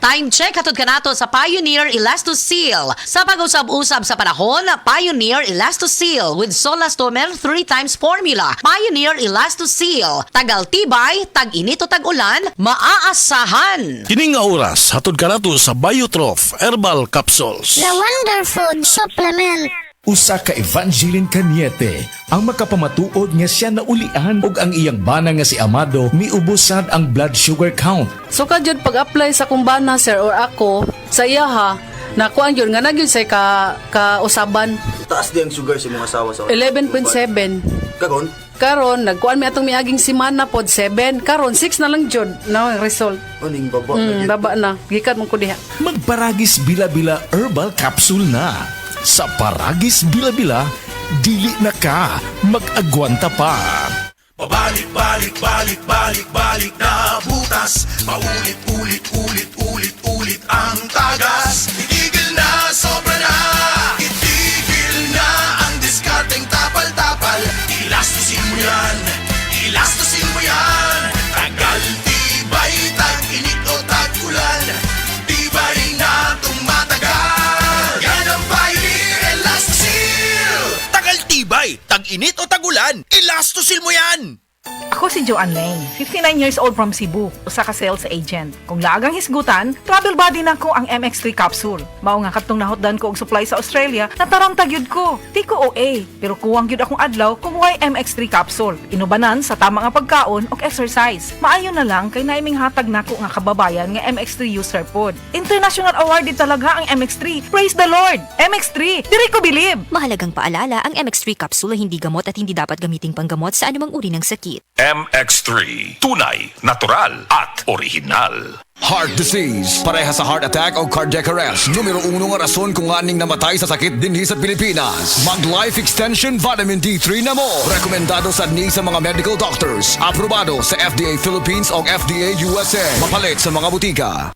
Time check hatod kanato sa Pioneer Elastoseal. Sa pag-usab-usab sa panahon, Pioneer Elastoseal with Solastomer 3 times formula. Pioneer Elastoseal. Tagal tibay, tag-init o tag-ulan, maaasahan. Kining nga oras, hatod ka nato sa Biotrof Herbal Capsules. The Wonder Food Supplement. Usa ka Evangeline Cañete ang makapamatuod nga siya naulian ug ang iyang bana nga si Amado miubusad ang blood sugar count. So kadyod pag-apply sa kumbana sir or ako sa iya ha, nakuan yun nga nagyun sa kausaban Taas di ang sugar sa mga asawa sa 11.7. Kagon? Karon nagkuan mi atong miaging simana pod 7. Karon 6 na lang jud na result. Aning baba na Baba na. Gikan mo ko diha. Magparagis bila-bila herbal capsule na. Sa Paragis Bila-Bila, dili na ka mag-agwanta pa. Pabalik na butas. Paulit-ulit ang tagas. Itigil na, sobra na. Itigil na ang diskarteng tapal-tapal. Ilastusin mo yan. Tagal, tibay, tag-init o tag-ulan. Tibay na tumatagal. Yan ang Pioneer Elastoseal. Tagal, tibay, tag-init o tag-ulan. Elastoseal mo yan. Ako si Joanne Lane, 59 years old from Cebu, usa ka sales agent. Kung laagang hisgutan, travel buddy na ko ang MX3 capsule. Mao nga katong nahotdan ko og supply sa Australia, natarantag yun ko. Di ko OA, pero kuwang yun akong adlaw kung why MX3 capsule. Inubanan sa tama nga pagkaon og exercise. Maayo na lang kay naiming hatag nako nga kababayan nga MX3 user pod. International awarded talaga ang MX3. Praise the Lord! MX3, diri ko believe! Mahalagang paalala, ang MX3 capsule ay hindi gamot at hindi dapat gamiting panggamot sa anumang uri ng sakit. MX3, tunay, natural at original. Heart disease, pareha sa heart attack o cardiac arrest. Numero 1 nga rason kung aning namatay sa sakit dinhi sa Pilipinas. Mag Life Extension Vitamin D3 na mo. Rekomendado sa sa mga medical doctors. Aprobado sa FDA Philippines o FDA USA. Mapalit sa mga butika.